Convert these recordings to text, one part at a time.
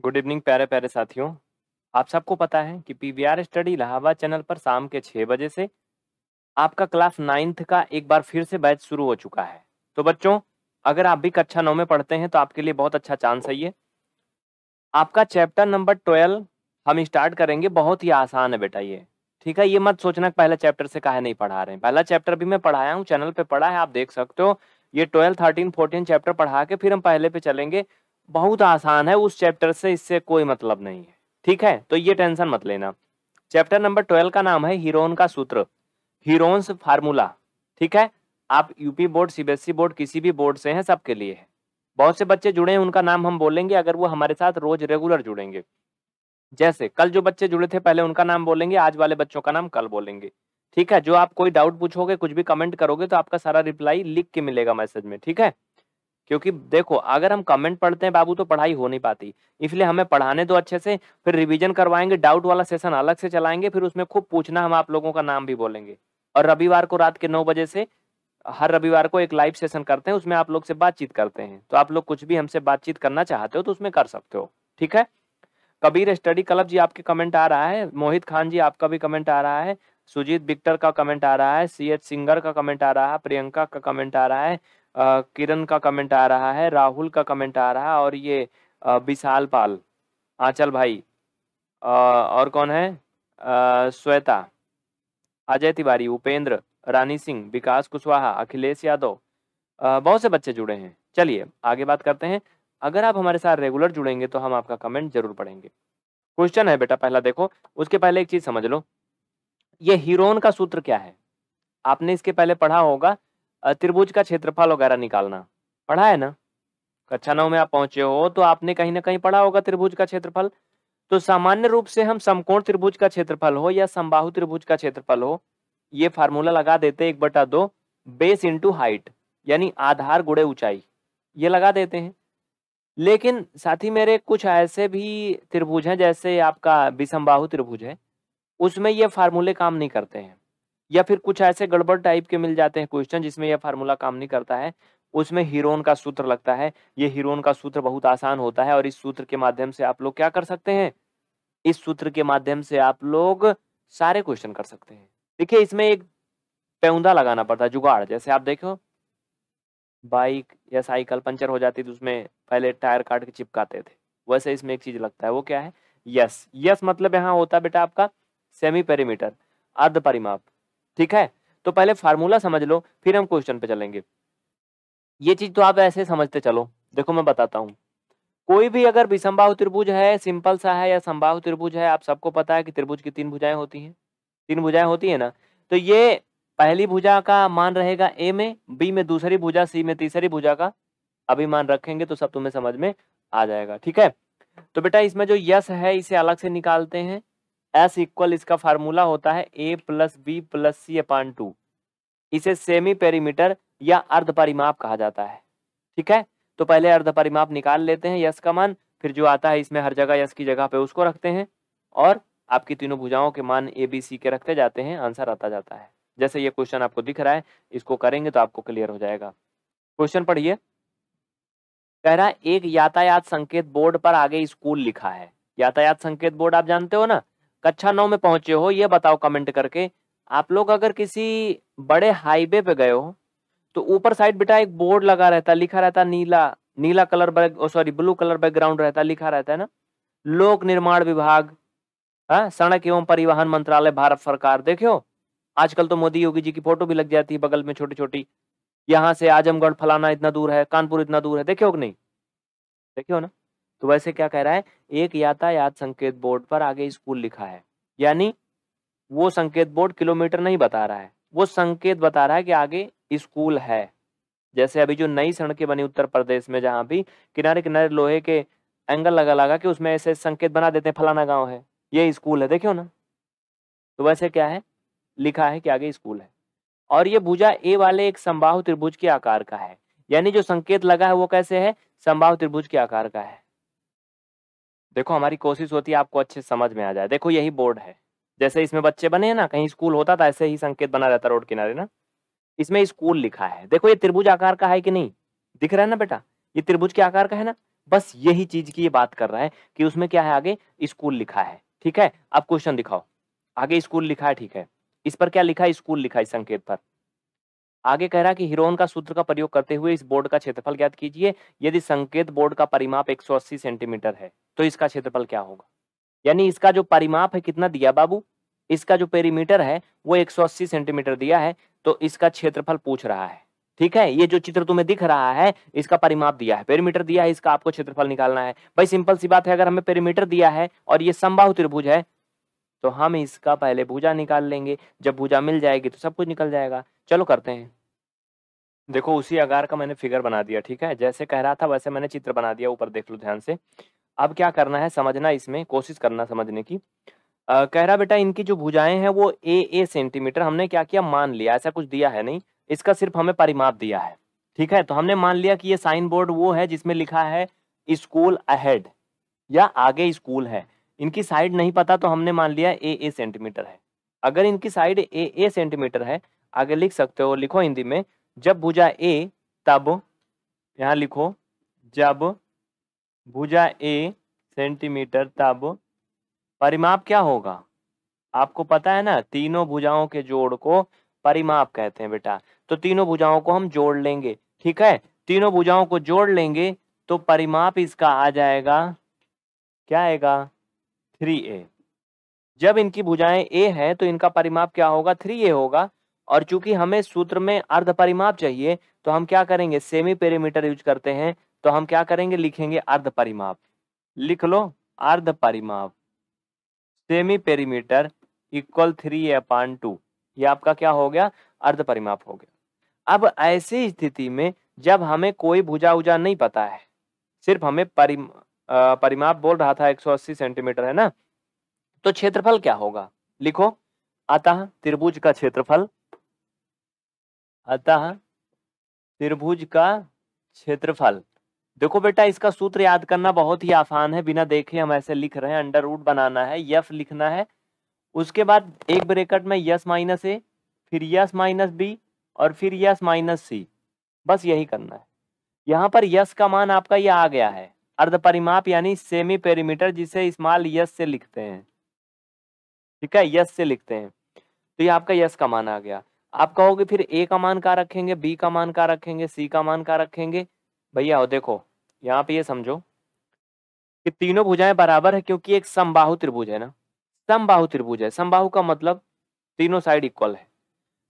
Good evening प्यारे प्यारे साथियों। आप सबको पता है कि पीवीआर स्टडी इलाहाबाद चैनल पर शाम के 6 बजे से आपका क्लास 9th का एक बार फिर से बैच शुरू हो चुका है। तो बच्चों, अगर आप भी कक्षा 9 में पढ़ते हैं तो आपके लिए बहुत अच्छा चांस है ये। आपका चैप्टर नंबर 12 हम स्टार्ट करेंगे। बहुत ही आसान है बेटा ये, ठीक है। ये मत सोचना कि पहला चैप्टर से काहे नहीं पढ़ा रहे हैं। पहला चैप्टर भी मैं पढ़ाया हूँ, चैनल पे पढ़ा है, आप देख सकते हो। ये 12, 13, 14 चैप्टर पढ़ा के फिर हम पहले पे चलेंगे। बहुत आसान है उस चैप्टर से, इससे कोई मतलब नहीं है, ठीक है। तो ये टेंशन मत लेना। चैप्टर नंबर 12 का नाम है हीरोन का सूत्र, हीरोन्स फार्मूला, ठीक है। आप यूपी बोर्ड, सीबीएसई बोर्ड, किसी भी बोर्ड से हैं, सबके लिए है। बहुत से बच्चे जुड़े हैं, उनका नाम हम बोलेंगे अगर वो हमारे साथ रोज रेगुलर जुड़ेंगे। जैसे कल जो बच्चे जुड़े थे पहले उनका नाम बोलेंगे, आज वाले बच्चों का नाम कल बोलेंगे, ठीक है। जो आप कोई डाउट पूछोगे, कुछ भी कमेंट करोगे तो आपका सारा रिप्लाई लिख के मिलेगा मैसेज में, ठीक है। क्योंकि देखो, अगर हम कमेंट पढ़ते हैं बाबू तो पढ़ाई हो नहीं पाती, इसलिए हमें पढ़ाने दो अच्छे से, फिर रिवीजन करवाएंगे, डाउट वाला सेशन अलग से चलाएंगे, फिर उसमें खूब पूछना, हम आप लोगों का नाम भी बोलेंगे। और रविवार को रात के 9 बजे से हर रविवार को एक लाइव सेशन करते हैं, उसमें आप लोग से बातचीत करते हैं। तो आप लोग कुछ भी हमसे बातचीत करना चाहते हो तो उसमें कर सकते हो, ठीक है। कबीर स्टडी क्लब जी आपके कमेंट आ रहा है, मोहित खान जी आपका भी कमेंट आ रहा है, सुजीत विक्टर का कमेंट आ रहा है, सीएच सिंगर का कमेंट आ रहा है, प्रियंका का कमेंट आ रहा है, किरण का कमेंट आ रहा है, राहुल का कमेंट आ रहा है, और ये विशाल पाल, आंचल भाई, और कौन है, श्वेता, अजय तिवारी, उपेंद्र, रानी सिंह, विकास कुशवाहा, अखिलेश यादव, बहुत से बच्चे जुड़े हैं। चलिए आगे बात करते हैं। अगर आप हमारे साथ रेगुलर जुड़ेंगे तो हम आपका कमेंट जरूर पढ़ेंगे। क्वेश्चन है बेटा पहला, देखो उसके पहले एक चीज समझ लो, ये हीरोन का सूत्र क्या है। आपने इसके पहले पढ़ा होगा, त्रिभुज का क्षेत्रफल वगैरह निकालना पढ़ा है ना। कक्षा 9 में आप पहुंचे हो तो आपने कहीं ना कहीं पढ़ा होगा त्रिभुज का क्षेत्रफल। तो सामान्य रूप से हम समकोण त्रिभुज का क्षेत्रफल हो या समबाहु त्रिभुज का क्षेत्रफल हो, ये फार्मूला लगा देते 1/2 बेस इंटू हाइट, यानी आधार गुणे ऊंचाई, ये लगा देते हैं। लेकिन साथी मेरे कुछ ऐसे भी त्रिभुज हैं, जैसे आपका विषमबाहु त्रिभुज है, उसमें ये फार्मूले काम नहीं करते हैं। या फिर कुछ ऐसे गड़बड़ टाइप के मिल जाते हैं क्वेश्चन जिसमें यह फार्मूला काम नहीं करता है, उसमें हीरोन का सूत्र लगता है। ये हीरोन का सूत्र बहुत आसान होता है और इस सूत्र के माध्यम से आप लोग क्या कर सकते हैं, इस सूत्र के माध्यम से आप लोग सारे क्वेश्चन कर सकते हैं। देखिए इसमें एक पेउंदा लगाना पड़ता है, जुगाड़। जैसे आप देखो, बाइक या साइकिल पंचर हो जाती तो उसमें पहले टायर काट के चिपकाते थे, वैसे इसमें एक चीज लगता है, वो क्या है, यस। यस मतलब यहाँ होता है बेटा आपका सेमी पेरीमीटर, अर्ध परिमाप, ठीक है। तो पहले फार्मूला समझ लो, फिर हम क्वेश्चन पे चलेंगे। ये चीज तो आप ऐसे समझते चलो। देखो मैं बताता हूँ, कोई भी अगर विषमबाहु त्रिभुज है, सिंपल सा है, या समबाहु त्रिभुज है, आप सबको पता है कि त्रिभुज की 3 भुजाएं होती हैं, 3 भुजाएं होती है ना। तो ये पहली भुजा का मान रहेगा ए में, बी में दूसरी भुजा, सी में तीसरी भुजा का अभी मान रखेंगे तो सब तुम्हें समझ में आ जाएगा, ठीक है। तो बेटा इसमें जो यस है इसे अलग से निकालते हैं। एस इक्वल, इसका फार्मूला होता है ए plus B plus C upon 2। इसे सेमी पेरीमीटर या अर्ध परिमाप कहा जाता है, ठीक है। तो पहले अर्ध परिमाप निकाल लेते हैं यस का मान, फिर जो आता है इसमें हर जगह यस की जगह पे उसको रखते हैं, और आपकी तीनों भुजाओं के मान ए बी सी के रखते जाते हैं, आंसर आता जाता है। जैसे ये क्वेश्चन आपको दिख रहा है, इसको करेंगे तो आपको क्लियर हो जाएगा। क्वेश्चन पढ़िए। कह रहा है एक यातायात संकेत बोर्ड पर आगे स्कूल लिखा है। यातायात संकेत बोर्ड आप जानते हो ना, कक्षा 9 में पहुंचे हो, ये बताओ कमेंट करके। आप लोग अगर किसी बड़े हाईवे पे गए हो तो ऊपर साइड बेटा एक बोर्ड लगा रहता है, लिखा रहता है, नीला नीला colour back, sorry blue colour background रहता है, लिखा रहता है ना, लोक निर्माण विभाग, हाँ, सड़क एवं परिवहन मंत्रालय, भारत सरकार। देखो आजकल तो मोदी योगी जी की फोटो भी लग जाती है बगल में छोटी छोटी, यहाँ से आजमगढ़ फलाना इतना दूर है, कानपुर इतना दूर है, देखो कि नहीं, देखियो ना। तो वैसे क्या कह रहा है, एक यातायात संकेत बोर्ड पर आगे स्कूल लिखा है, यानी वो संकेत बोर्ड किलोमीटर नहीं बता रहा है, वो संकेत बता रहा है कि आगे स्कूल है। जैसे अभी जो नई सड़कें बनी उत्तर प्रदेश में, जहां भी किनारे किनारे लोहे के एंगल लगा लगा के उसमें ऐसे संकेत बना देते हैं, फलाना गांव है, ये स्कूल है, देखियो ना। तो वैसे क्या है, लिखा है कि आगे स्कूल है, और ये भुजा ए वाले एक समबाहु त्रिभुज के आकार का है, यानी जो संकेत लगा है वो कैसे है, समबाहु त्रिभुज के आकार का है। देखो हमारी कोशिश होती है आपको अच्छे समझ में आ जाए। देखो यही बोर्ड है, जैसे इसमें बच्चे बने हैं ना, कहीं स्कूल होता था ऐसे ही संकेत बना रहता रोड किनारे ना, इसमें स्कूल लिखा है। देखो ये त्रिभुज आकार का है कि नहीं, दिख रहा है ना बेटा, ये त्रिभुज के आकार का है ना। बस यही चीज की ये बात कर रहा है कि उसमें क्या है, आगे स्कूल लिखा है। ठीक है, अब क्वेश्चन दिखाओ। आगे स्कूल लिखा है, ठीक है, इस पर क्या लिखा है, स्कूल लिखा है इस संकेत पर। आगे कह रहा है कि हीरोन का सूत्र का प्रयोग करते हुए इस बोर्ड का क्षेत्रफल ज्ञात कीजिए। यदि संकेत बोर्ड का परिमाप 180 सेंटीमीटर है तो इसका क्षेत्रफल क्या होगा। यानी इसका जो परिमाप है कितना दिया बाबू, इसका जो पेरीमीटर है वो 180 सेंटीमीटर दिया है, तो इसका क्षेत्रफल पूछ रहा है। ठीक है, ये जो चित्र तुम्हें दिख रहा है इसका परिमाप दिया है, पेरीमीटर दिया है, इसका आपको क्षेत्रफल निकालना है। भाई सिंपल सी बात है, अगर हमें पेरीमीटर दिया है और ये समबाहु त्रिभुज है तो हम इसका पहले भुजा निकाल लेंगे, जब भुजा मिल जाएगी तो सब कुछ निकल जाएगा। चलो करते हैं। देखो उसी आकार का मैंने फिगर बना दिया, ठीक है, जैसे कह रहा था वैसे मैंने चित्र बना दिया, ऊपर देख लो ध्यान से। अब क्या करना है, समझना, इसमें कोशिश करना समझने की। कह रहा बेटा इनकी जो भुजाएं हैं वो ए सेंटीमीटर, हमने क्या किया, मान लिया, ऐसा कुछ दिया है नहीं, इसका सिर्फ हमें परिमाप दिया है। ठीक है, तो हमने मान लिया कि ये साइन बोर्ड वो है जिसमें लिखा है स्कूल अहेड या आगे स्कूल है। इनकी साइड नहीं पता तो हमने मान लिया ए सेंटीमीटर है। अगर इनकी साइड ए सेंटीमीटर है, आगे लिख सकते हो, लिखो हिंदी में, जब भुजा ए तब, यहां लिखो, जब भुजा ए सेंटीमीटर तब परिमाप क्या होगा। आपको पता है ना, तीनों भुजाओं के जोड़ को परिमाप कहते हैं बेटा। तो तीनों भुजाओं को हम जोड़ लेंगे, ठीक है, तीनों भुजाओं को जोड़ लेंगे तो परिमाप इसका आ जाएगा, क्या आएगा, 3a। जब इनकी भुजाएं a है तो इनका परिमाप क्या होगा, 3a होगा। और चूंकि हमें सूत्र में अर्ध परिमाप चाहिए तो हम क्या करेंगे, सेमी पेरीमीटर यूज करते हैं, तो हम क्या करेंगे, लिखेंगे अर्ध परिमाप। लिख लो अर्ध परिमाप, सेमी पेरीमीटर इक्वल 3a/2। ये आपका क्या हो गया, अर्ध परिमाप हो गया। अब ऐसी स्थिति में जब हमें कोई भुजा उजा नहीं पता है, सिर्फ हमें परिमाप बोल रहा था 180 सेंटीमीटर है ना, तो क्षेत्रफल क्या होगा, लिखो, अतः त्रिभुज का क्षेत्रफल, अतः त्रिभुज का क्षेत्रफल। देखो बेटा इसका सूत्र याद करना बहुत ही आसान है, बिना देखे हम ऐसे लिख रहे हैं, अंडर रूट बनाना है, यफ लिखना है, उसके बाद एक ब्रैकेट में यस माइनस ए, फिर यस माइनस बी, और फिर यस माइनस सी, बस यही करना है। यहाँ पर यस का मान आपका ये आ गया है, अर्ध परिमाप यानी सेमी पेरीमीटर, जिसे स्मॉल यस से लिखते हैं। ठीक है, यस से लिखते हैं, तो ये आपका यस का मान आ गया। आप कहोगे फिर ए का मान क्या रखेंगे, बी का मान क्या रखेंगे, सी का मान क्या रखेंगे। भैया हो देखो, यहाँ पे ये समझो कि तीनों भुजाएं बराबर है, क्योंकि एक समबाहु त्रिभुज है ना, समबाहु त्रिभुज है, समबाहु का मतलब तीनों साइड इक्वल है।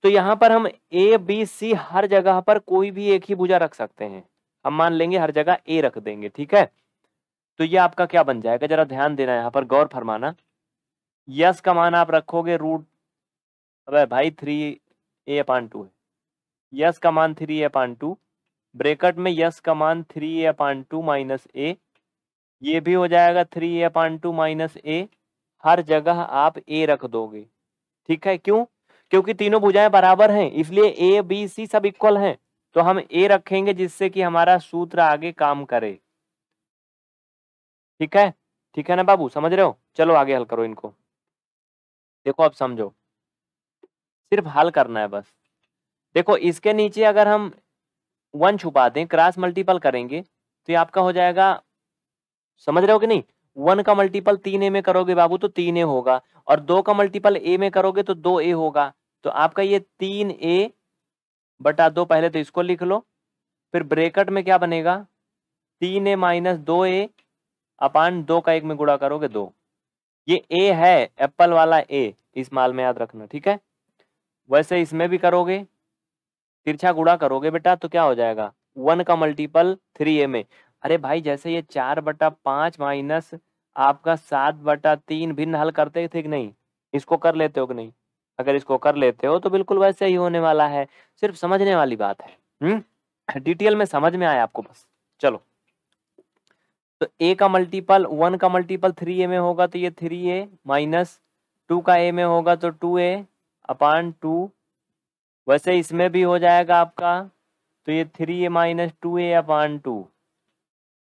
तो यहाँ पर हम ए बी सी हर जगह पर कोई भी एक ही भुजा रख सकते हैं, हम मान लेंगे हर जगह ए रख देंगे। ठीक है, तो ये आपका क्या बन जाएगा, जरा ध्यान देना, यहाँ पर गौर फरमाना। यस का मान आप रखोगे रूट, अबे भाई 3a/2 है, यस का मान 3a/2, ब्रैकेट में यस का मान 3a/2 माइनस ए, ये भी हो जाएगा 3a/2 माइनस ए, हर जगह आप ए रख दोगे। ठीक है, क्यों, क्योंकि तीनों भुजाएं बराबर हैं, इसलिए ए बी सी सब इक्वल हैं, तो हम ए रखेंगे जिससे कि हमारा सूत्र आगे काम करे। ठीक है ना बाबू, समझ रहे हो। चलो आगे हल करो इनको। देखो अब समझो, सिर्फ हल करना है बस। देखो इसके नीचे अगर हम 1 छुपा दें, क्रॉस मल्टीपल करेंगे तो ये आपका हो जाएगा, समझ रहे हो कि नहीं, 1 का मल्टीपल 3a में करोगे बाबू तो 3a होगा, और 2 का मल्टीपल a में करोगे तो 2a होगा। तो आपका ये 3a/2, पहले तो इसको लिख लो, फिर ब्रैकेट में क्या बनेगा, 3a माइनस 2a/2 का 1 में गुणा करोगे 2। ये a है, एप्पल वाला a, स्मॉल में याद रखना। ठीक है, वैसे इसमें भी करोगे, तिरछा गुणा करोगे बेटा तो क्या हो जाएगा, 1 का मल्टीपल 3a में। अरे भाई जैसे ये 4/5 माइनस आपका 7/3 भिन्न हल करते थे कि नहीं, इसको कर लेते हो कि नहीं, अगर इसको कर लेते हो तो बिल्कुल वैसे ही होने वाला है, सिर्फ समझने वाली बात है। डिटेल में समझ में आया आपको बस। चलो, तो a का मल्टीपल 1 का मल्टीपल 3a में होगा तो ये 3a माइनस 2 का a में होगा तो 2a/2, वैसे इसमें भी हो जाएगा आपका, तो ये 3a माइनस 2a/2,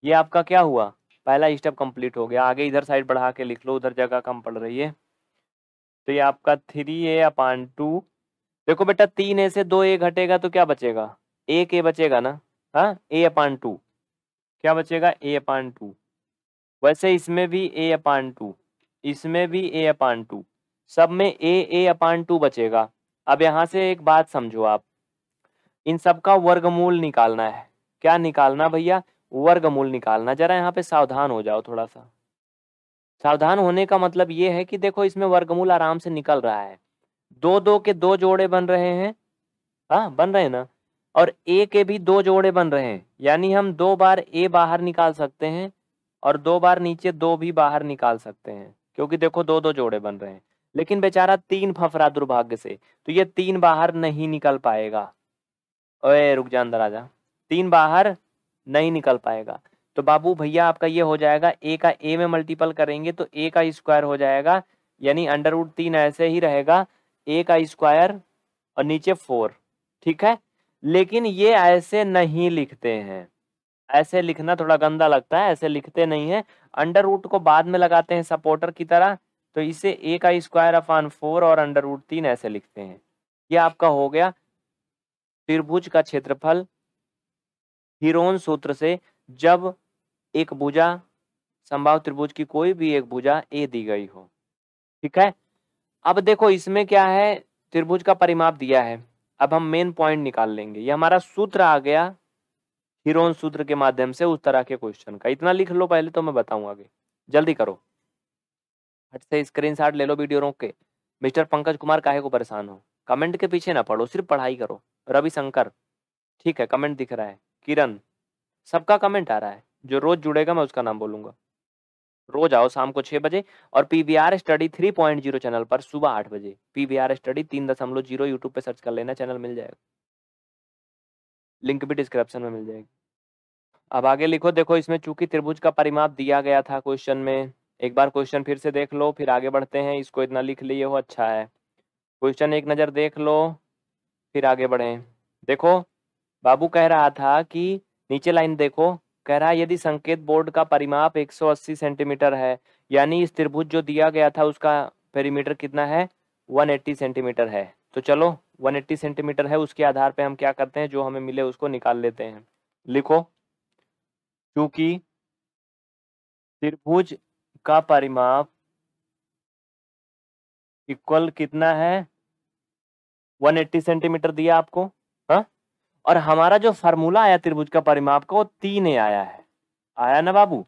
ये आपका क्या हुआ, पहला स्टेप कंप्लीट हो गया। आगे इधर साइड बढ़ा के लिख लो, उधर जगह कम पड़ रही है, तो ये आपका 3a/2। देखो बेटा 3a से 2a घटेगा तो क्या बचेगा, 1a बचेगा ना, हाँ, a/2। क्या बचेगा, a/2। वैसे इसमें भी a/2, इसमें भी a/2, सब में a/2 बचेगा। अब यहाँ से एक बात समझो आप, इन सब का वर्गमूल निकालना है। क्या निकालना भैया, वर्गमूल निकालना। जरा यहाँ पे सावधान हो जाओ थोड़ा सा। सावधान होने का मतलब ये है कि देखो इसमें वर्गमूल आराम से निकल रहा है। 2 के 2 जोड़े बन रहे हैं, हाँ बन रहे हैं ना, और a के भी 2 जोड़े बन रहे हैं, यानी हम 2 बार a बाहर निकाल सकते हैं और 2 बार नीचे 2 भी बाहर निकाल सकते हैं, क्योंकि देखो 2 जोड़े बन रहे हैं। लेकिन बेचारा 3 फफरा दुर्भाग्य से, तो ये 3 बाहर नहीं निकल पाएगा। ओए रुक जा, अंदर आ जा। 3 बाहर नहीं निकल पाएगा, तो बाबू भैया आपका ये हो जाएगा, a का a में मल्टीपल करेंगे तो a का स्क्वायर हो जाएगा, यानी √3 ऐसे ही रहेगा, a का स्क्वायर और नीचे 4। ठीक है, लेकिन ये ऐसे नहीं लिखते हैं, ऐसे लिखना थोड़ा गंदा लगता है, ऐसे लिखते नहीं है। √ को बाद में लगाते हैं सपोर्टर की तरह, तो इसे a का स्क्वायर अपॉन 4 और √3 ऐसे लिखते हैं। ये आपका हो गया त्रिभुज का क्षेत्रफल हीरोन सूत्र से, जब एक भुजा, समबाहु त्रिभुज की कोई भी एक भुजा a दी गई हो। ठीक है, अब देखो इसमें क्या है, त्रिभुज का परिमाप दिया है। अब हम मेन पॉइंट निकाल लेंगे। ये हमारा सूत्र आ गया हीरोन सूत्र के माध्यम से उस तरह के क्वेश्चन का। इतना लिख लो पहले, तो मैं बताऊं आगे। जल्दी करो, हट से स्क्रीनशॉट ले लो वीडियो रोक के। मिस्टर पंकज कुमार काहे को परेशान हो, कमेंट के पीछे ना पढ़ो, सिर्फ पढ़ाई करो। रविशंकर, ठीक है कमेंट दिख रहा है। किरण, सबका कमेंट आ रहा है। जो रोज जुड़ेगा मैं उसका नाम बोलूंगा। रोज आओ शाम को 6 बजे, और पीवीआर स्टडी 3.0 चैनल पर सुबह 8 बजे। पीवीआर स्टडी 3.0 यूट्यूब पे सर्च कर लेना, चैनल मिल जाएगा, लिंक भी डिस्क्रिप्शन में मिल जाएगी। अब आगे लिखो, देखो इसमें चूंकि त्रिभुज का परिमाप दिया गया था क्वेश्चन में, एक बार क्वेश्चन फिर से देख लो, फिर आगे बढ़ते हैं। इसको इतना लिख लिए हो, अच्छा है। क्वेश्चन एक नज़र देख लो, फिर आगे बढ़ें। देखो बाबू कह रहा था कि, नीचे लाइन देखो, कह रहा है यदि संकेत बोर्ड का परिमाप 180 सेंटीमीटर है, यानी इस त्रिभुज जो दिया गया था उसका पेरीमीटर कितना है, 180 सेंटीमीटर है। तो चलो 180 सेंटीमीटर है, उसके आधार पे हम क्या करते हैं, जो हमें मिले उसको निकाल लेते हैं। लिखो, क्योंकि त्रिभुज का परिमाप इक्वल कितना है, 180 सेंटीमीटर दिया आपको, हाँ, और हमारा जो फार्मूला आया त्रिभुज का परिमाप का वो 3 आया है। आया ना बाबू,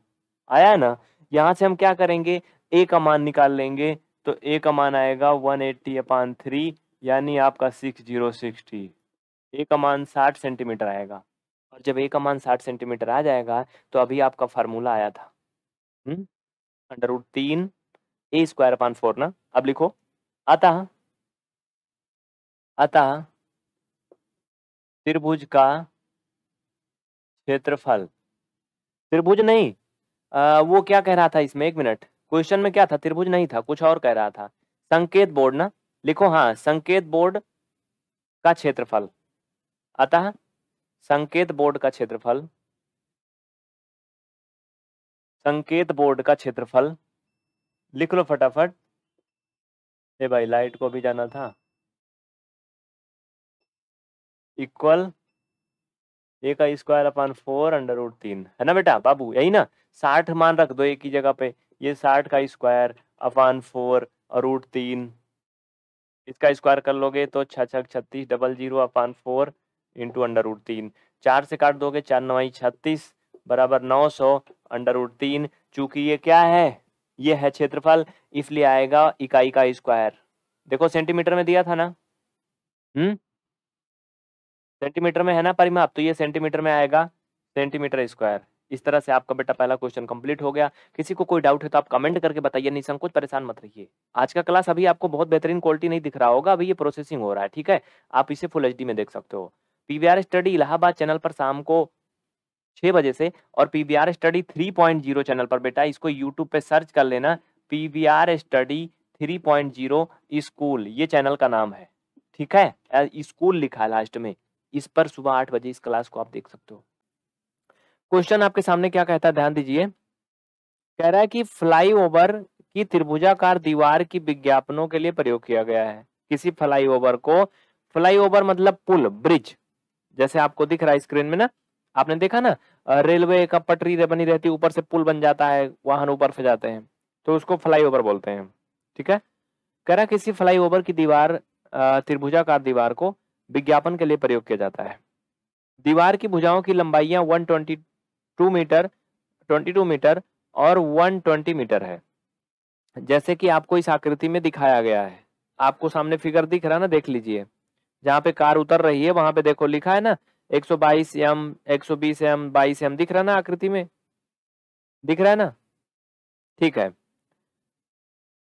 आया ना। यहां से हम क्या करेंगे, a का मान निकाल लेंगे, तो a का मान आएगा 180/3, यानी आपका 6060। a का मान 60 सेंटीमीटर आएगा, और जब a का मान 60 सेंटीमीटर आ जाएगा तो अभी आपका फार्मूला आया था √3 a²/4 ना। अब लिखो, अतः त्रिभुज का क्षेत्रफल, त्रिभुज नहीं, वो क्या कह रहा था इसमें, एक मिनट, क्वेश्चन में क्या था, त्रिभुज नहीं था, कुछ और कह रहा था। संकेत बोर्ड ना, लिखो, हाँ संकेत बोर्ड का क्षेत्रफल। अतः संकेत बोर्ड का क्षेत्रफल, संकेत बोर्ड का क्षेत्रफल लिख लो फटाफट। ए भाई लाइट को भी जाना था। इक्वल a²/4 √3 है ना बेटा, बाबू यही ना। 60 मान रख दो एक ही जगह पे, ये 60 का स्क्वायर अपॉन 4 और √3, इसका स्क्वायर कर लोगे तो 6 6 36 00/4 इंटू √3। 4 से काट दोगे, 4 9 36 बराबर 900 √3। चूंकि ये क्या है, ये है क्षेत्रफल, इसलिए आएगा इकाई का स्क्वायर। देखो सेंटीमीटर में दिया था ना, सेंटीमीटर में है ना परिमाप, तो ये सेंटीमीटर में आएगा, सेंटीमीटर स्क्वायर। इस तरह से आपका बेटा पहला क्वेश्चन कंप्लीट हो गया। किसी को कोई डाउट है तो आप कमेंट करके बताइए, निसंकोच परेशान मत रहिए। आज का क्लास अभी आपको बहुत बेहतरीन क्वालिटी नहीं दिख रहा होगा, अभी ये प्रोसेसिंग हो रहा है, ठीक है। आप इसे फुल एचडी में देख सकते हो। पीवीआर स्टडी इलाहाबाद चैनल पर शाम को 6 बजे से, और पीवीआर स्टडी 3.0 चैनल पर बेटा, इसको यूट्यूब पे सर्च कर लेना, पीवीआर स्टडी 3.0 स्कूल, ये चैनल का नाम है, ठीक है, स्कूल लिखा है लास्ट में। इस पर सुबह 8 बजे इस क्लास को आप देख सकते हो। क्वेश्चन आपके सामने क्या कहता है, ध्यान दीजिए। कह रहा है कि फ्लाईओवर की त्रिभुजाकार दीवार की विज्ञापनों के लिए प्रयोग किया गया है। किसी फ्लाईओवर को, फ्लाईओवर मतलब पुल, ब्रिज, जैसे आपको दिख रहा है स्क्रीन में ना, आपने देखा ना, रेलवे का पटरी बनी रहती है, ऊपर से पुल बन जाता है, वाहन ऊपर से जाते हैं, तो उसको फ्लाईओवर बोलते हैं। ठीक है। कह रहा किसी फ्लाईओवर की दीवार, त्रिभुजाकार दीवार को विज्ञापन के लिए प्रयोग किया जाता है। दीवार की भुजाओं की लंबाइयां 122 मीटर, 22 मीटर और 120 मीटर है, जैसे कि आपको इस आकृति में दिखाया गया है। आपको सामने फिगर दिख रहा है ना, देख लीजिए। जहाँ पे कार उतर रही है वहां पे देखो लिखा है ना 122 एम, 120 एम, 22 एम, दिख रहा है ना आकृति में, दिख रहा है ना। ठीक है।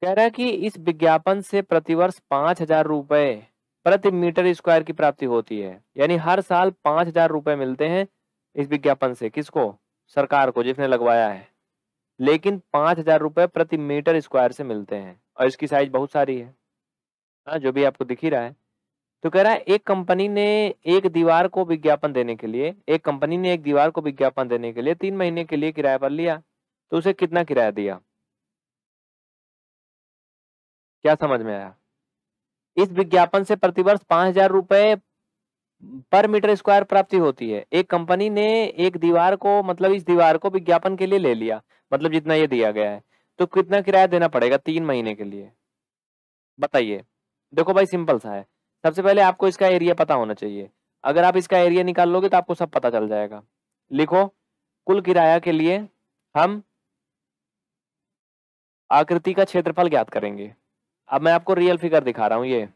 कह रहा है कि इस विज्ञापन से प्रतिवर्ष 5,000 रुपए प्रति मीटर स्क्वायर की प्राप्ति होती है। यानी हर साल 5,000 रुपए मिलते हैं इस विज्ञापन से। किसको? सरकार को, जिसने लगवाया है। लेकिन 5,000 रुपए प्रति मीटर स्क्वायर से मिलते हैं, और इसकी साइज बहुत सारी है। हाँ, जो भी आपको दिख ही रहा है। तो कह रहा है एक कंपनी ने एक दीवार को विज्ञापन देने के लिए, 3 महीने के लिए किराए पर लिया, तो उसे कितना किराया दिया? क्या समझ में आया? इस विज्ञापन से प्रतिवर्ष 5,000 रुपए पर मीटर स्क्वायर प्राप्ति होती है। एक कंपनी ने एक दीवार को, मतलब इस दीवार को विज्ञापन के लिए ले लिया, मतलब जितना ये दिया गया है, तो कितना किराया देना पड़ेगा 3 महीने के लिए? बताइए। देखो भाई, सिंपल सा है। सबसे पहले आपको इसका एरिया पता होना चाहिए। अगर आप इसका एरिया निकाल लोगे तो आपको सब पता चल जाएगा। लिखो, कुल किराया के लिए हम आकृति का क्षेत्रफल ज्ञात करेंगे। अब मैं आपको रियल फिगर दिखा रहा हूं। ये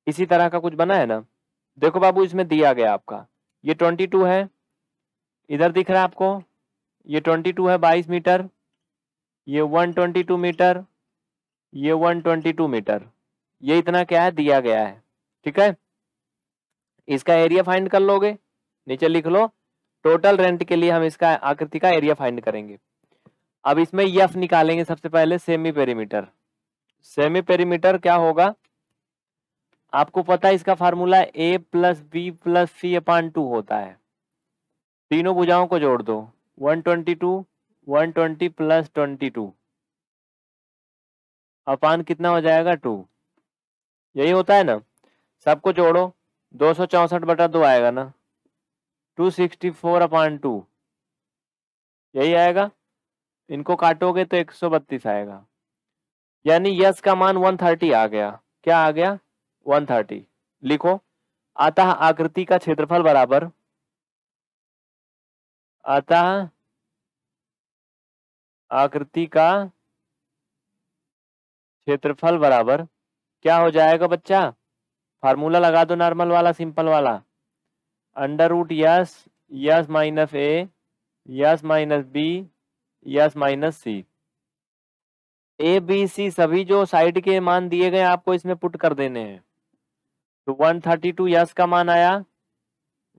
इसी तरह का कुछ बना है ना। देखो बाबू, इसमें दिया गया आपका ये 22 है, इधर दिख रहा है आपको ये 22 है 22 मीटर, ये 122 मीटर, ये 122 मीटर, ये इतना क्या है दिया गया है। ठीक है। इसका एरिया फाइंड कर लोगे, नीचे लिख लो। टोटल रेंट के लिए हम इसका आकृति का एरिया फाइंड करेंगे। अब इसमें एफ निकालेंगे सबसे पहले, सेमी पेरीमीटर। सेमी पेरीमीटर क्या होगा? आपको पता है इसका formula a plus B plus C upon 2 होता है। तीनों भुजाओं को जोड़ दो, 122, 120 प्लस 22 अपान कितना हो जाएगा 2। यही होता है ना। सबको जोड़ो, 264/2 आएगा ना, 264 अपान 2 यही आएगा। इनको काटोगे तो 132 आएगा। यानी यस का मान 130 आ गया। क्या आ गया? 130। लिखो, अतः आकृति का क्षेत्रफल बराबर, अतः आकृति का क्षेत्रफल बराबर क्या हो जाएगा बच्चा? फार्मूला लगा दो, नॉर्मल वाला, सिंपल वाला। Under root s, s minus A, yes minus B, yes minus c. A b c सभी जो साइड के मान दिए गए आपको इसमें पुट कर देने हैं। तो 132 यस का मान आया,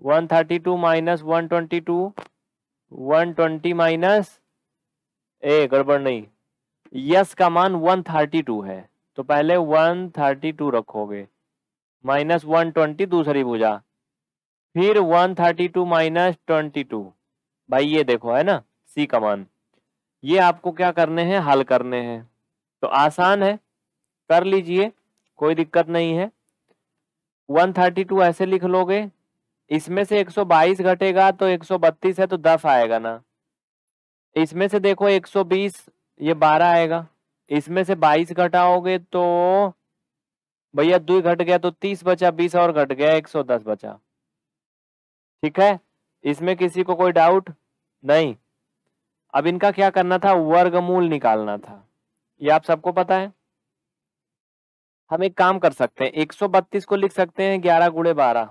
132 माइनस 122, 120 माइनस ए, गड़बड़ नहीं, यस का मान 132 है, तो पहले 132 रखोगे, माइनस 120 दूसरी भुजा, फिर 132 माइनस 22। भाई ये देखो है ना सी का मान। ये आपको क्या करने हैं? हल करने हैं। तो आसान है, कर लीजिए, कोई दिक्कत नहीं है। 132 ऐसे लिख लोगे, इसमें से 122 घटेगा तो 132 है तो 10 आएगा ना। इसमें से देखो 120, ये 12 आएगा। इसमें से 22 घटाओगे तो भैया 2 घट गया तो 30 बचा, 20 और घट गया 110 बचा। ठीक है। इसमें किसी को कोई डाउट नहीं? अब इनका क्या करना था? वर्गमूल निकालना था। ये आप सबको पता है। हम एक काम कर सकते हैं, 132 को लिख सकते हैं 11 गुणे 12।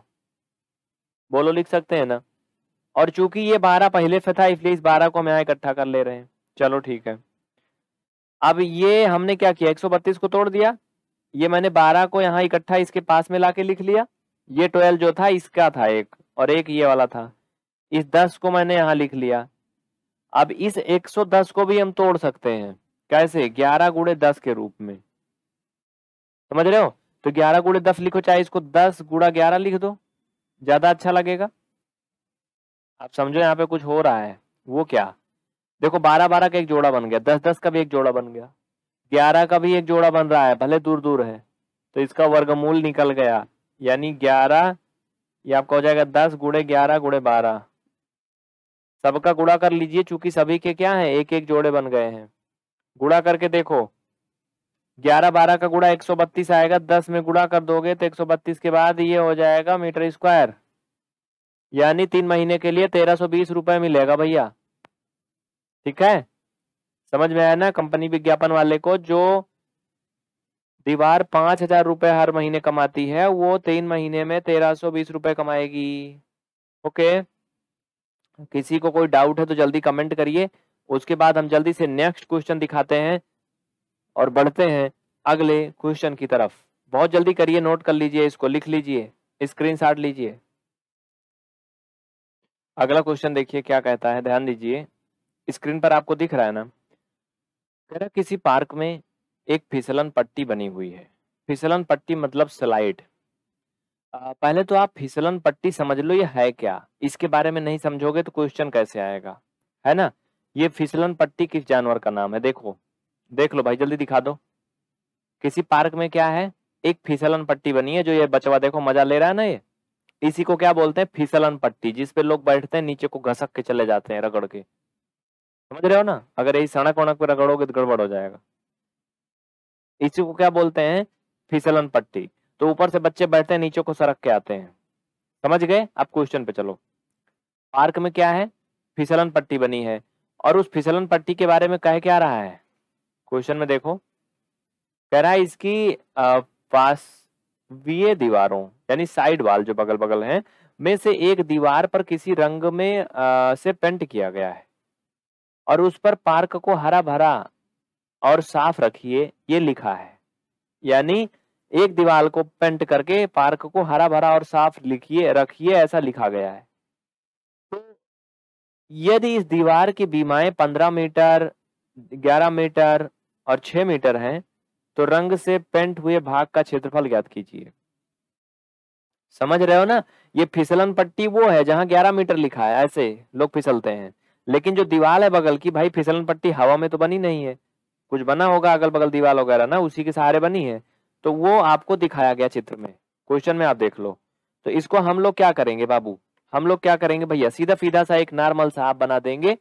बोलो, लिख सकते हैं ना। और चूंकि ये 12 पहले से था इसलिए इस 12 को हम यहाँ इकट्ठा कर ले रहे हैं। चलो ठीक है। अब ये हमने क्या किया, 132 को तोड़ दिया, ये मैंने 12 को यहाँ इकट्ठा इसके पास में लाके लिख लिया। ये 12 जो था इसका था एक, और एक ये वाला था। इस 10 को मैंने यहाँ लिख लिया। अब इस 110 को भी हम तोड़ सकते हैं। कैसे? 11 गुणे 10 के रूप में। समझ रहे हो? तो 11 गुणे 10 लिखो, चाहे इसको 10 गुणा 11 लिख दो, ज्यादा अच्छा लगेगा। आप समझो यहाँ पे कुछ हो रहा है। वो क्या? देखो 12-12 का एक जोड़ा बन गया, 10-10 का भी एक जोड़ा बन गया, 11 का भी एक जोड़ा बन रहा है, भले दूर दूर है, तो इसका वर्गमूल निकल गया। यानी 11, ये आपका हो जाएगा 10 गुणे 11 गुणे 12, सबका गुणा कर लीजिए, चूंकि सभी के क्या है, एक एक जोड़े बन गए हैं। गुणा करके देखो, 11 12 का गुणा 132 आएगा, 10 में गुणा कर दोगे तो 132 के बाद ये हो जाएगा मीटर स्क्वायर, यानी 3 महीने के लिए 1320 रुपए मिलेगा भैया। ठीक है, समझ में आया ना? कंपनी विज्ञापन वाले को जो दीवार 5000 रुपए हर महीने कमाती है, वो 3 महीने में 1320 रुपए कमाएगी। ओके, किसी को कोई डाउट है तो जल्दी कमेंट करिए। उसके बाद हम जल्दी से नेक्स्ट क्वेश्चन दिखाते हैं और बढ़ते हैं अगले क्वेश्चन की तरफ। बहुत जल्दी करिए, नोट कर लीजिए, इसको लिख लीजिए, स्क्रीनशॉट लीजिए। अगला क्वेश्चन देखिए क्या कहता है, ध्यान दीजिए, स्क्रीन पर आपको दिख रहा है ना। कह रहा किसी पार्क में एक फिसलन पट्टी बनी हुई है। फिसलन पट्टी मतलब स्लाइड। पहले तो आप फिसलन पट्टी समझ लो ये है क्या, इसके बारे में नहीं समझोगे तो क्वेश्चन कैसे आएगा, है ना? ये फिसलन पट्टी किस जानवर का नाम है? देखो, देख लो भाई, जल्दी दिखा दो। किसी पार्क में क्या है, एक फिसलन पट्टी बनी है। जो ये बचवा देखो मजा ले रहा है ना, ये इसी को क्या बोलते हैं, फिसलन पट्टी, जिसपे लोग बैठते हैं, नीचे को घसक के चले जाते हैं रगड़ के। समझ रहे हो ना? अगर यही सड़क वड़क पे रगड़ोगे तो गड़बड़ हो जाएगा। इसी को क्या बोलते हैं, फिसलन पट्टी। तो ऊपर से बच्चे बैठते हैं, नीचे को सरक के आते हैं। समझ गए? अब क्वेश्चन पे चलो। पार्क में क्या है, फिसलन पट्टी बनी है, और उस फिसलन पट्टी के बारे में कह क्या रहा है क्वेश्चन में, देखो कह रहा है इसकी पार्श्वीय दीवारों यानी साइड वाल जो बगल बगल हैं में से एक दीवार पर किसी रंग में से पेंट किया गया है, और उस पर पार्क को हरा भरा और साफ रखिए ये लिखा है। यानी एक दीवार को पेंट करके पार्क को हरा भरा और साफ लिखिए रखिए, ऐसा लिखा गया है। तो यदि इस दीवार की बीमाएं 15 मीटर, 11 मीटर और 6 मीटर हैं, तो रंग से पेंट हुए भाग का क्षेत्रफल ज्ञात कीजिए। समझ रहे हो ना? ये फिसलन पट्टी वो है जहां 11 मीटर लिखा है, ऐसे लोग फिसलते हैं। लेकिन जो दीवार है बगल की, भाई फिसलन पट्टी हवा में तो बनी नहीं है, कुछ बना होगा अगल बगल दीवार वगैरह ना, उसी के सहारे बनी है। तो वो आपको दिखाया गया चित्र में, क्वेश्चन में आप देख लो। तो इसको हम लोग क्या करेंगे बाबू, हम लोग क्या करेंगे भैया, सीधा सीधा सा एक नॉर्मल सा आप बना देंगे,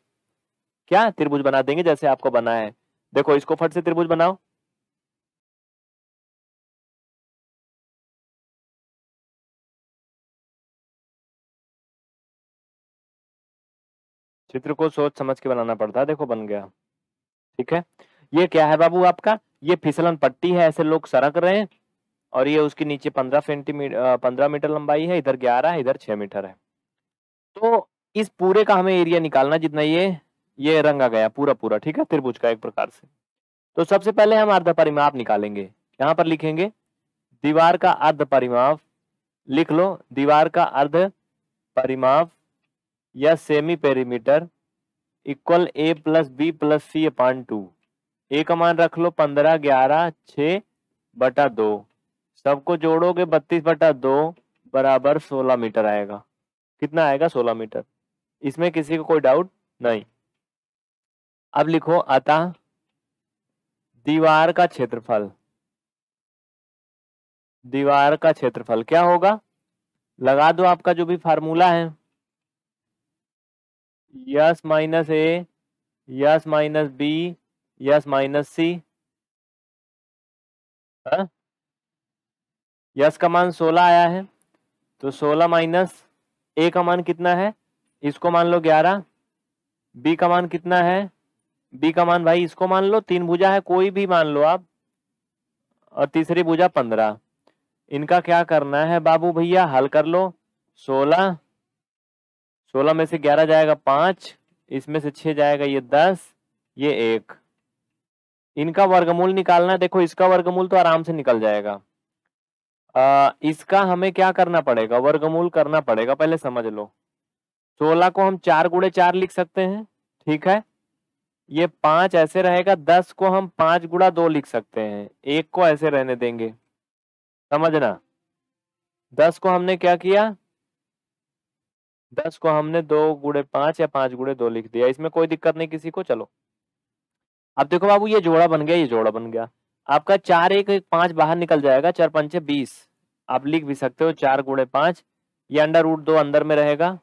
क्या त्रिभुज बना देंगे जैसे आपको बना है। देखो इसको फट से त्रिभुज बनाओ। चित्र को सोच समझ के बनाना पड़ता है। देखो बन गया, ठीक है। ये क्या है बाबू आपका, ये फिसलन पट्टी है, ऐसे लोग सरक रहे हैं, और ये उसके नीचे 15 मीटर लंबाई है, इधर 11 है, इधर 6 मीटर है। तो इस पूरे का हमें एरिया निकालना जितना ये रंगा गया पूरा पूरा, ठीक है, त्रिभुज का एक प्रकार से। तो सबसे पहले हम अर्ध परिमाप निकालेंगे। यहाँ पर लिखेंगे दीवार का अर्ध परिमाप, लिख लो दीवार का अर्ध परिमाप या सेमी पेरीमीटर इक्वल ए plus B plus C upon 2। ए का मान रख लो 15, 11, 6/2, सबको जोड़ोगे 32/2 बराबर 16 मीटर आएगा। कितना आएगा? 16 मीटर। इसमें किसी को कोई डाउट नहीं। अब लिखो अतः दीवार का क्षेत्रफल, दीवार का क्षेत्रफल क्या होगा, लगा दो आपका जो भी फार्मूला है, यस माइनस ए, yes minus B, yes minus C. S का मान 16 आया है, तो 16 माइनस ए का मान कितना है, इसको मान लो 11। बी का मान कितना है, बी का मान भाई इसको मान लो, 3 भुजा है कोई भी मान लो आप, और तीसरी भुजा 15। इनका क्या करना है बाबू भैया, हल कर लो। 16 में से 11 जाएगा 5, इसमें से 6 जाएगा ये 10, ये 1। इनका वर्गमूल निकालना है। देखो इसका वर्गमूल तो आराम से निकल जाएगा, इसका हमें क्या करना पड़ेगा, वर्गमूल करना पड़ेगा। पहले समझ लो, 16 को हम 4 गुणे 4 लिख सकते हैं, ठीक है। ये 5 ऐसे रहेगा, 10 को हम 5 गुणा 2 लिख सकते हैं, 1 को ऐसे रहने देंगे। समझना, 10 को हमने क्या किया, 10 को हमने 2 गुणे 5 या 5 गुणे 2 लिख दिया, इसमें कोई दिक्कत नहीं किसी को। चलो अब देखो बाबू, ये जोड़ा बन गया, ये जोड़ा बन गया आपका। 4 1 5 बाहर निकल जाएगा, 4 5 20। आप लिख भी सकते हो 4 गुणे 5, ये अंडर रूट 2 अंदर में रहेगा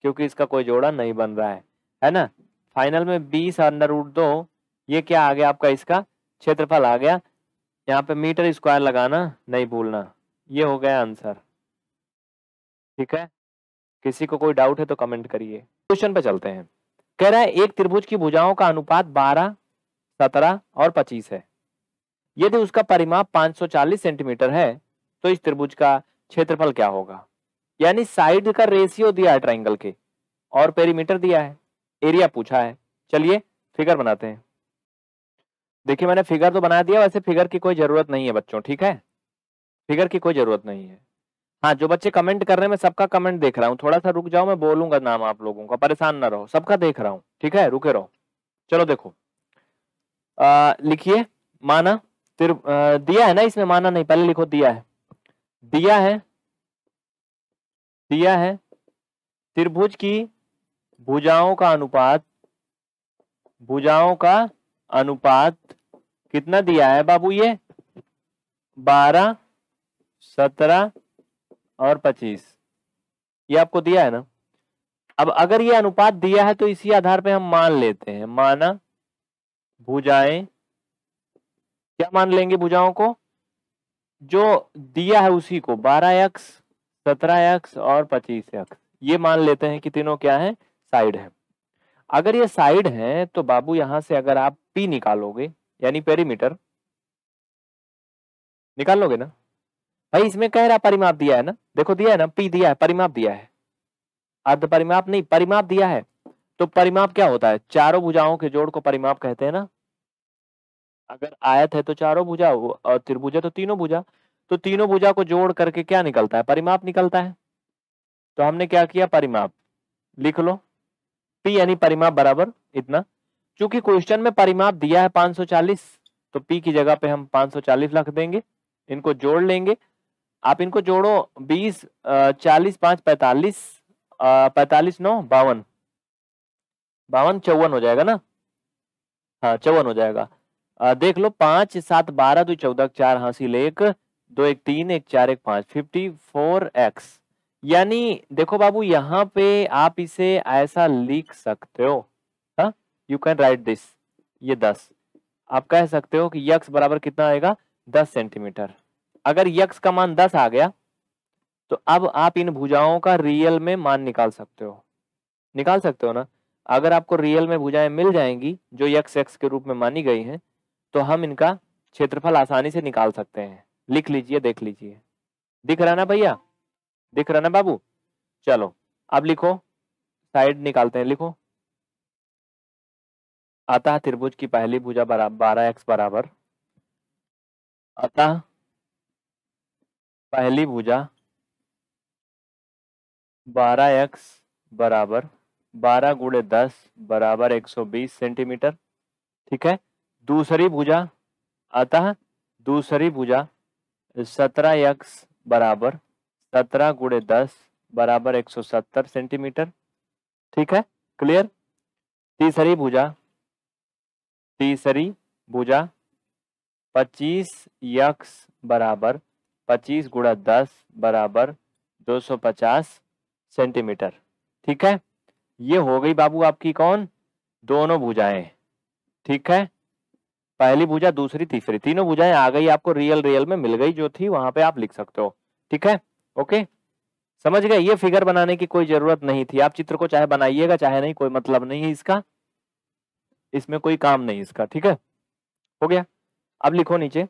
क्योंकि इसका कोई जोड़ा नहीं बन रहा है। है ना। फाइनल में 20√2 ये क्या आ गया आपका, इसका क्षेत्रफल आ गया। यहाँ पे मीटर स्क्वायर लगाना नहीं भूलना। ये हो गया आंसर। ठीक है, किसी को कोई डाउट है तो कमेंट करिए। क्वेश्चन पे चलते हैं। कह रहा है एक त्रिभुज की भुजाओं का अनुपात 12, 17 और 25 है। यदि उसका परिमाप 540 सेंटीमीटर है तो इस त्रिभुज का क्षेत्रफल क्या होगा। यानी साइड का रेशियो दिया है ट्राइंगल के और पेरीमीटर दिया है, एरिया पूछा है। चलिए फिगर बनाते हैं। देखिए मैंने फिगर तो बना दिया, वैसे फिगर की कोई जरूरत नहीं है बच्चों, ठीक है, फिगर की कोई जरूरत नहीं है। हाँ, जो बच्चे कमेंट कर रहे हैं मैं सबका कमेंट देख रहा हूँ, थोड़ा सा रुक जाओ, मैं बोलूंगा नाम आप लोगों का, परेशान ना रहो, सबका देख रहा हूँ, ठीक है, रुके रहो। चलो देखो, लिखिए माना दिया है ना, इसमें माना नहीं, पहले लिखो दिया है। दिया है त्रिभुज की भुजाओं का अनुपात कितना दिया है बाबू, ये 12, 17 और 25, ये आपको दिया है ना। अब अगर ये अनुपात दिया है तो इसी आधार पे हम मान लेते हैं, माना भुजाएं, क्या मान लेंगे भुजाओं को, जो दिया है उसी को, 12x, 17x और 25x, ये मान लेते हैं कि तीनों क्या है, साइड है। अगर ये साइड है तो बाबू यहां से अगर आप P निकालोगे यानी पेरीमीटर निकाल लोगे ना भाई, इसमें कह रहा परिमाप दिया है ना, देखो दिया है ना, P दिया है, परिमाप दिया है, अर्ध परिमाप नहीं, परिमाप दिया है। तो परिमाप क्या होता है, चारों भुजाओं के जोड़ को परिमाप कहते हैं ना। अगर आयत है तो चारों भुजा और त्रिभुज है तो तीनों भुजा, तो तीनों भुजा को जोड़ करके क्या निकलता है, परिमाप निकलता है। तो हमने क्या किया, परिमाप लिख लो, P यानी परिमाप बराबर इतना। चूंकि क्वेश्चन में परिमाप दिया है 540, तो P की जगह पे हम 540 रख देंगे, इनको जोड़ लेंगे। आप इनको जोड़ो, 20, 40, 5, 45, 45, 9, 52, 54 हो जाएगा ना, हाँ 54 हो जाएगा। देख लो, 5, 7, 12, 2, 14, 4 हासिल 1, 2, 1, 3, 1, 4, 1, 5, 54x। यानी देखो बाबू यहाँ पे आप इसे ऐसा लिख सकते हो, हाँ, यू कैन राइट दिस, ये 10 आप कह सकते हो कि यक्स बराबर कितना आएगा, 10 सेंटीमीटर। अगर यक्स का मान 10 आ गया तो अब आप इन भुजाओं का रियल में मान निकाल सकते हो ना। अगर आपको रियल में भुजाएं मिल जाएंगी जो यक्स एक्स के रूप में मानी गई हैं, तो हम इनका क्षेत्रफल आसानी से निकाल सकते हैं। लिख लीजिए, देख लीजिए, दिख रहा ना भैया, दिख रहा ना बाबू। चलो अब लिखो, साइड निकालते हैं, लिखो। अतः त्रिभुज की पहली भुजा 12x बराबर, अतः पहली भुजा 12x बराबर 12 गुणे 10 बराबर 120 सेंटीमीटर, ठीक है। दूसरी भुजा, अतः दूसरी भुजा 17x बराबर 17 गुणे 10 बराबर 170 सेंटीमीटर, ठीक है, क्लियर। तीसरी भुजा 25x बराबर 25 गुणा 10 बराबर 250 सेंटीमीटर, ठीक है। ये हो गई बाबू आपकी कौन, दोनों भुजाएं, ठीक है। पहली भुजा, दूसरी, तीसरी, तीनों भुजाएं आ गई आपको, रियल में मिल गई, जो थी वहां पे आप लिख सकते हो, ठीक है। ओके, समझ गए। ये फिगर बनाने की कोई जरूरत नहीं थी, आप चित्र को चाहे बनाइएगा चाहे नहीं, कोई मतलब नहीं है इसका, इसमें कोई काम नहीं इसका, ठीक है, हो गया। अब लिखो नीचे,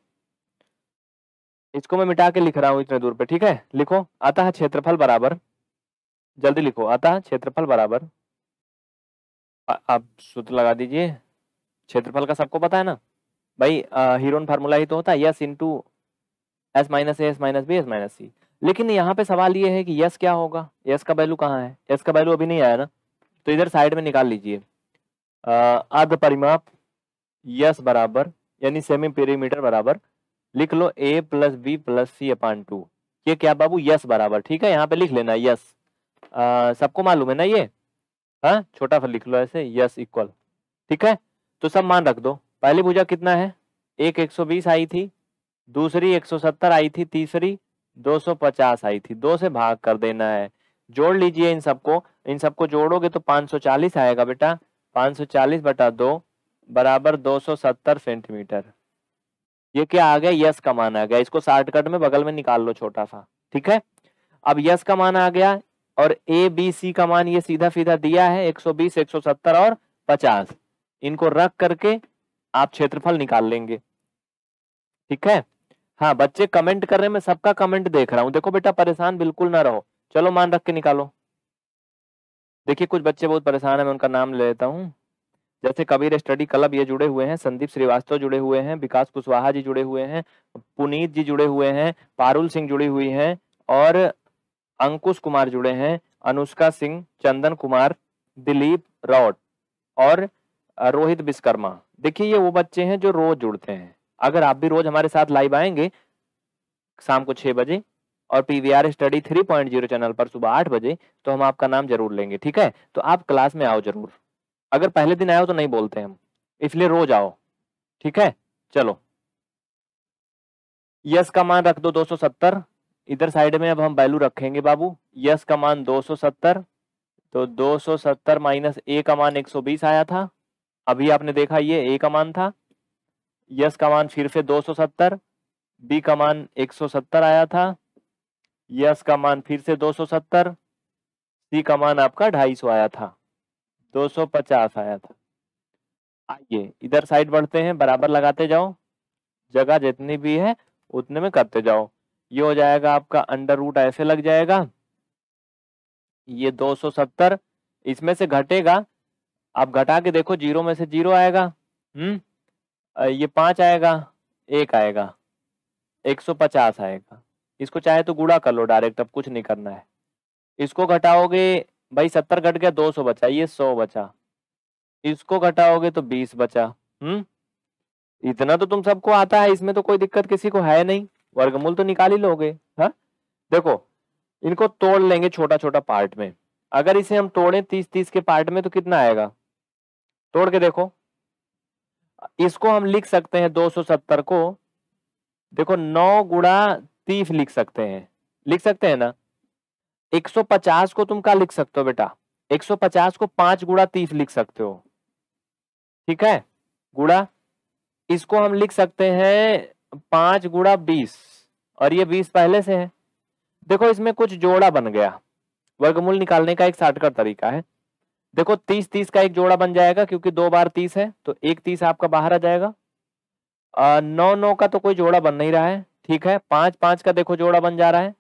इसको मैं मिटा के लिख रहा हूं इतने दूर पे, ठीक है। लिखो, अतः क्षेत्रफल बराबर, जल्दी लिखो, अतः क्षेत्रफल बराबर, आप सूत्र लगा दीजिए, क्षेत्रफल का सबको पता है ना भाई, हीरोन फार्मूला ही तो होता है, S into S minus A S minus B S minus C. लेकिन यहाँ पे सवाल ये है कि यस क्या होगा, यस का वैल्यू कहाँ है, यस का वैल्यू अभी नहीं आया ना, तो इधर साइड में निकाल लीजिए। अर्ध परिमाप यस बराबर यानी सेमी पेरीमीटर बराबर, लिख लो a plus B plus C upon 2, ये क्या बाबू, यस बराबर, ठीक है, यहाँ पे लिख लेना यस, सबको मालूम है ना ये, हाँ, छोटा सा लिख लो ऐसे, यस इक्वल, ठीक है। तो सब मान रख दो, पहली भुजा कितना है, एक 120 आई थी, दूसरी 170 आई थी, तीसरी 250 आई थी, 2 से भाग कर देना है, जोड़ लीजिए इन सबको जोड़ोगे तो 540 आएगा बेटा। 540/2 बराबर 270 सेंटीमीटर। ये क्या आ गया, यस का मान आ गया। इसको शॉर्टकट में बगल में निकाल लो छोटा सा, ठीक है। अब यस का मान आ गया और ए बी सी का मान ये सीधा सीधा दिया है 120, 170 और 50। इनको रख करके आप क्षेत्रफल निकाल लेंगे, ठीक है। हाँ बच्चे कमेंट कर रहे हैं, मैं सबका कमेंट देख रहा हूँ। देखो बेटा परेशान बिल्कुल ना रहो, चलो मान रख के निकालो। देखिए कुछ बच्चे बहुत परेशान है, मैं उनका नाम ले लेता हूँ। जैसे कबीर स्टडी क्लब ये जुड़े हुए हैं, संदीप श्रीवास्तव जुड़े हुए हैं, विकास कुशवाहा जी जुड़े हुए हैं, पुनीत जी जुड़े हुए हैं, पारुल सिंह जुड़ी हुई हैं और अंकुश कुमार जुड़े हैं, अनुष्का सिंह, चंदन कुमार, दिलीप राउत और रोहित विश्वकर्मा। देखिए ये वो बच्चे हैं जो रोज जुड़ते हैं। अगर आप भी रोज हमारे साथ लाइव आएंगे शाम को 6 बजे और पीवीआर स्टडी 3.0 चैनल पर सुबह 8 बजे, तो हम आपका नाम जरूर लेंगे, ठीक है। तो आप क्लास में आओ जरूर। अगर पहले दिन आए हो तो नहीं बोलते हम, इसलिए रोज आओ, ठीक है। चलो यस का मान रख दो 270। इधर साइड में अब हम वैल्यू रखेंगे बाबू। यस का मान 270, तो 270 माइनस ए का मान 120 आया था। अभी आपने देखा ये ए का मान था। यस का मान फिर से 270, बी का मान 170 आया था। यस का मान फिर से 270, सी का मान आपका 250 आया था, 250 आया था। आइए इधर साइड बढ़ते हैं, बराबर लगाते जाओ, जगह जितनी भी है उतने में करते जाओ। ये हो जाएगा आपका अंडर रूट ऐसे लग जाएगा, ये 270 इसमें से घटेगा, आप घटा के देखो, 0 में से 0 आएगा, ये 5 आएगा, 1 आएगा, 150 आएगा। इसको चाहे तो गुणा कर लो डायरेक्ट, अब कुछ नहीं करना है। इसको घटाओगे भाई 70 घट गया, 200 बचा, ये 100 बचा। इसको घटाओगे तो 20 बचा। इतना तो तुम सबको आता है, इसमें तो कोई दिक्कत किसी को है नहीं, वर्गमूल तो निकाल ही लोगे। हाँ देखो इनको तोड़ लेंगे छोटा छोटा पार्ट में। अगर इसे हम तोड़ें 30-30 के पार्ट में तो कितना आएगा, तोड़ के देखो। इसको हम लिख सकते हैं 270 को, देखो 9 गुणा 30 लिख सकते हैं ना। 150 को तुम क्या लिख सकते हो बेटा, 150 को 5 गुणा 30 लिख सकते हो, ठीक है। गुणा इसको हम लिख सकते हैं 5 गुणा 20, और ये 20 पहले से है। देखो इसमें कुछ जोड़ा बन गया, वर्गमूल निकालने का एक शॉर्टकट तरीका है। देखो 30-30 का एक जोड़ा बन जाएगा, क्योंकि 2 बार 30 है तो एक 30 आपका बाहर आ जाएगा। 9-9 का तो कोई जोड़ा बन नहीं रहा है, ठीक है। 5-5 का देखो जोड़ा बन जा रहा है,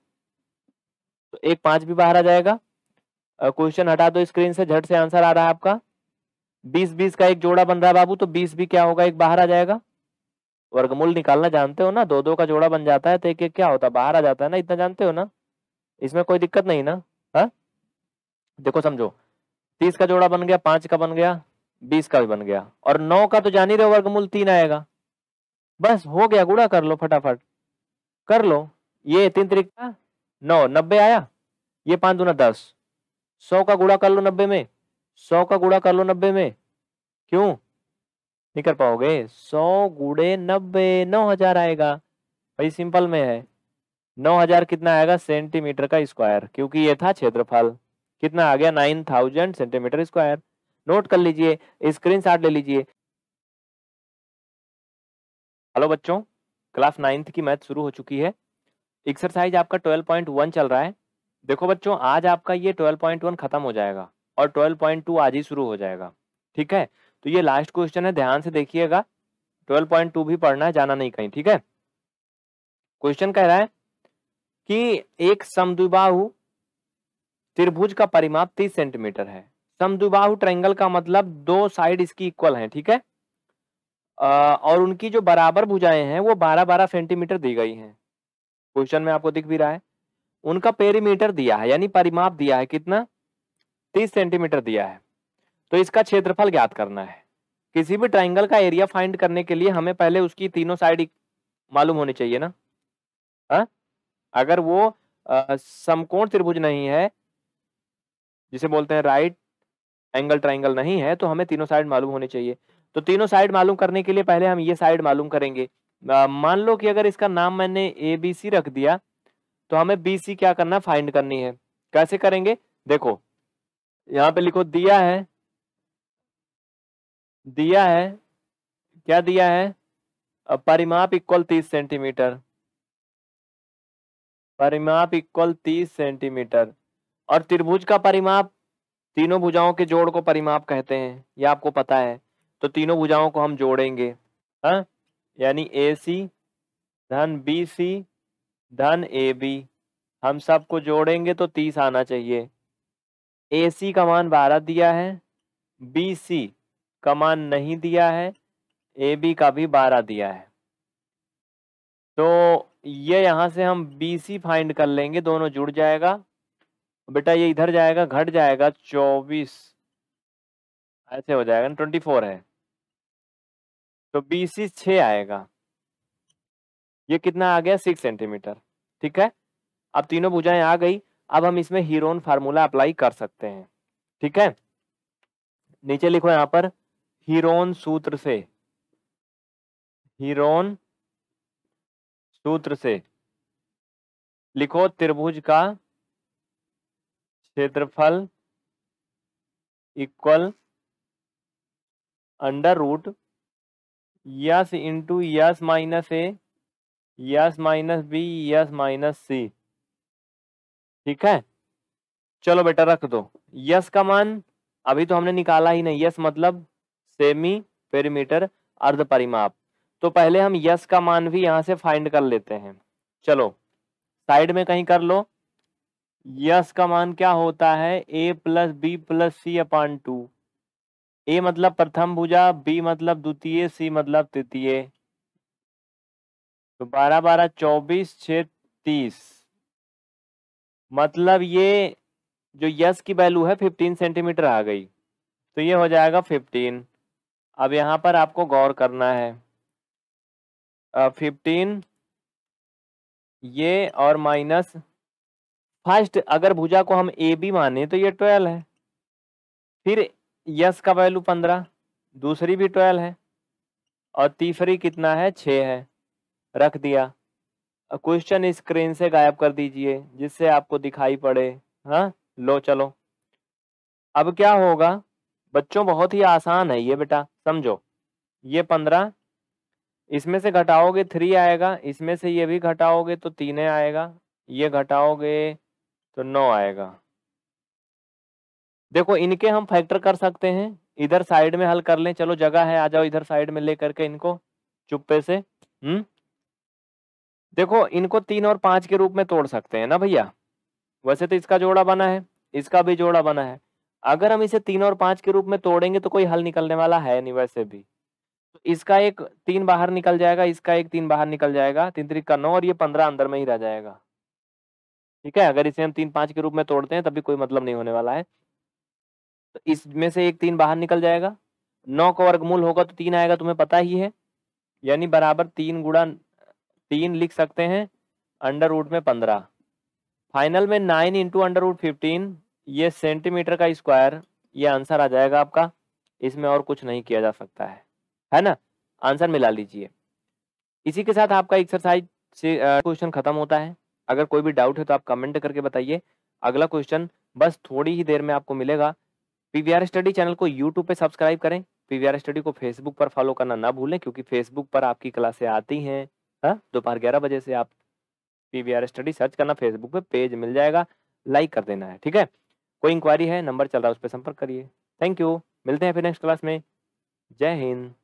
तो एक 5 भी बाहर आ जाएगा। क्वेश्चन हटा दो स्क्रीन से, झट से आंसर आ रहा है आपका। 20-20 का एक जोड़ा बन रहा है बाबू, तो 20 भी क्या होगा, एक बाहर आ जाएगा। वर्गमूल निकालना जानते हो ना, 2-2 का जोड़ा बन जाता है तो एक एक क्या होता है, बाहर आ जाता है ना, इतना जानते हो ना, इसमें कोई दिक्कत नहीं ना। हाँ देखो समझो, 30 का जोड़ा बन गया, 5 का बन गया, 20 का भी बन गया, और 9 का तो जान ही रहे हो वर्गमूल 3 आएगा। बस हो गया, गुणा कर लो, फटाफट कर लो। ये 3 तरीका 9, 90 आया, ये 5 दूना 10, 100 का गुणा कर लो 90 में, 100 का गुणा कर लो 90 में, क्यों नहीं कर पाओगे। 100 गुणे 90 9000 आएगा भाई, सिंपल में है। 9000 कितना आएगा, सेंटीमीटर का स्क्वायर, क्योंकि ये था क्षेत्रफल। कितना आ गया, 9000 सेंटीमीटर स्क्वायर। नोट कर लीजिए, स्क्रीनशॉट ले लीजिए। हेलो बच्चों, क्लास 9th की मैथ शुरू हो चुकी है। एक्सरसाइज आपका 12.1 चल रहा है। देखो बच्चों आज आपका ये 12.1 खत्म हो जाएगा और 12.2 आज ही शुरू हो जाएगा, ठीक है। तो ये लास्ट क्वेश्चन है, ध्यान से देखिएगा। 12.2 भी पढ़ना है, जाना नहीं कहीं, ठीक है। क्वेश्चन कह रहा है कि एक समद्विबाहु त्रिभुज का परिमाप 30 सेंटीमीटर है। समद्विबाहु ट्रायंगल का मतलब 2 साइड इसकी इक्वल हैं, ठीक है। और उनकी जो बराबर भुजाएं हैं वो 12-12 सेंटीमीटर दी गई हैं। क्वेश्चन में आपको दिख भी रहा है। उनका पेरीमीटर दिया है, यानी परिमाप दिया है, कितना, 30 सेंटीमीटर दिया है। तो इसका क्षेत्रफल ज्ञात करना है। किसी भी ट्रायंगल का एरिया फाइंड करने के लिए हमें पहले उसकी तीनों साइड मालूम होनी चाहिए ना। हाँ अगर वो समकोण त्रिभुज नहीं है, जिसे बोलते हैं राइट एंगल ट्रायंगल नहीं है, तो हमें तीनों साइड मालूम होनी चाहिए। तो तीनों साइड मालूम करने के लिए पहले हम ये साइड मालूम करेंगे। मान लो कि अगर इसका नाम मैंने ABC रख दिया, तो हमें BC क्या करना, फाइंड करनी है। कैसे करेंगे? देखो यहाँ पे लिखो दिया है क्या दिया है? परिमाप इक्वल 30 सेंटीमीटर, परिमाप इक्वल 30 सेंटीमीटर। और त्रिभुज का परिमाप तीनों भुजाओं के जोड़ को परिमाप कहते हैं, ये आपको पता है। तो तीनों भुजाओं को हम जोड़ेंगे, हाँ, यानी AC धन BC धन AB, हम सबको जोड़ेंगे तो 30 आना चाहिए। AC का मान 12 दिया है, BC का मान नहीं दिया है, AB का भी 12 दिया है। तो ये यहाँ से हम BC फाइंड कर लेंगे, दोनों जुड़ जाएगा। बेटा ये इधर जाएगा, घट जाएगा, 24 ऐसे हो जाएगा ना, 24 है तो BC 6 आएगा। ये कितना आ गया? 6 सेंटीमीटर। ठीक है, अब तीनों भुजाएं आ गई। अब हम इसमें हीरोन फार्मूला अप्लाई कर सकते हैं। ठीक है, नीचे लिखो यहाँ पर हीरोन सूत्र से, हीरोन सूत्र से लिखो त्रिभुज का क्षेत्रफल equal under root S into S minus ए yes minus B yes minus C. ठीक है, चलो बेटा रख दो। यस का मान अभी तो हमने निकाला ही नहीं, यस मतलब सेमी पेरीमीटर अर्ध परिमाप। तो पहले हम यस का मान भी यहां से फाइंड कर लेते हैं। चलो साइड में कहीं कर लो। यस का मान क्या होता है? A plus B plus C upon 2। ए मतलब प्रथम भुजा, बी मतलब द्वितीय, सी मतलब तृतीय। तो 12 12 24 6 30, मतलब ये जो यस की वैल्यू है 15 सेंटीमीटर आ गई। तो ये हो जाएगा 15। अब यहाँ पर आपको गौर करना है, 15 ये और माइनस फर्स्ट, अगर भुजा को हम ए बी माने तो ये 12 है। फिर यस का वैल्यू 15, दूसरी भी 12 है, और तीसरी कितना है? 6 है। रख दिया। क्वेश्चन स्क्रीन से गायब कर दीजिए जिससे आपको दिखाई पड़े। हाँ लो चलो, अब क्या होगा बच्चों? बहुत ही आसान है ये बेटा, समझो। ये 15, इसमें से घटाओगे 3 आएगा, इसमें से ये भी घटाओगे तो 3 आएगा, ये घटाओगे तो 9 आएगा। देखो इनके हम फैक्टर कर सकते हैं, इधर साइड में हल कर लें। चलो जगह है, आ जाओ इधर साइड में ले करके इनको चुप्पे से। देखो इनको 3 और 5 के रूप में तोड़ सकते हैं ना भैया। वैसे तो इसका जोड़ा बना है, इसका भी जोड़ा बना है। अगर हम इसे 3 और 5 के रूप में तोड़ेंगे तो कोई हल निकलने वाला है नहीं वैसे भी। तो इसका एक 3 बाहर निकल जाएगा, इसका एक 3 बाहर निकल जाएगा, 3 3 का 9, और ये 15 अंदर में ही रह जाएगा। ठीक है, अगर इसे हम 3 5 के रूप में तोड़ते हैं तब भी कोई मतलब नहीं होने वाला है। तो इसमें से एक 3 बाहर निकल जाएगा, 9 का वर्गमूल होगा तो 3 आएगा, तुम्हें पता ही है। यानी बराबर 3 गुणा 3 लिख सकते हैं अंडर रूट में 15। फाइनल में 9 इंटू अंडर रूट 15, ये सेंटीमीटर का स्क्वायर, ये आंसर आ जाएगा आपका। इसमें और कुछ नहीं किया जा सकता है ना? आंसर मिला लीजिए। इसी के साथ आपका एक्सरसाइज से क्वेश्चन खत्म होता है। अगर कोई भी डाउट है तो आप कमेंट करके बताइए। अगला क्वेश्चन बस थोड़ी ही देर में आपको मिलेगा। पीवीआर स्टडी चैनल को यूट्यूब पे सब्सक्राइब करें, पीवीआर स्टडी को फेसबुक पर फॉलो करना ना भूलें, क्योंकि फेसबुक पर आपकी क्लासें आती हैं। दोपहर 11 बजे से आप पीवीआर स्टडी सर्च करना, फेसबुक पे पेज मिल जाएगा, लाइक कर देना है। ठीक है, कोई इंक्वायरी है, नंबर चल रहा है उस पर संपर्क करिए। थैंक यू, मिलते हैं फिर नेक्स्ट क्लास में। जय हिंद।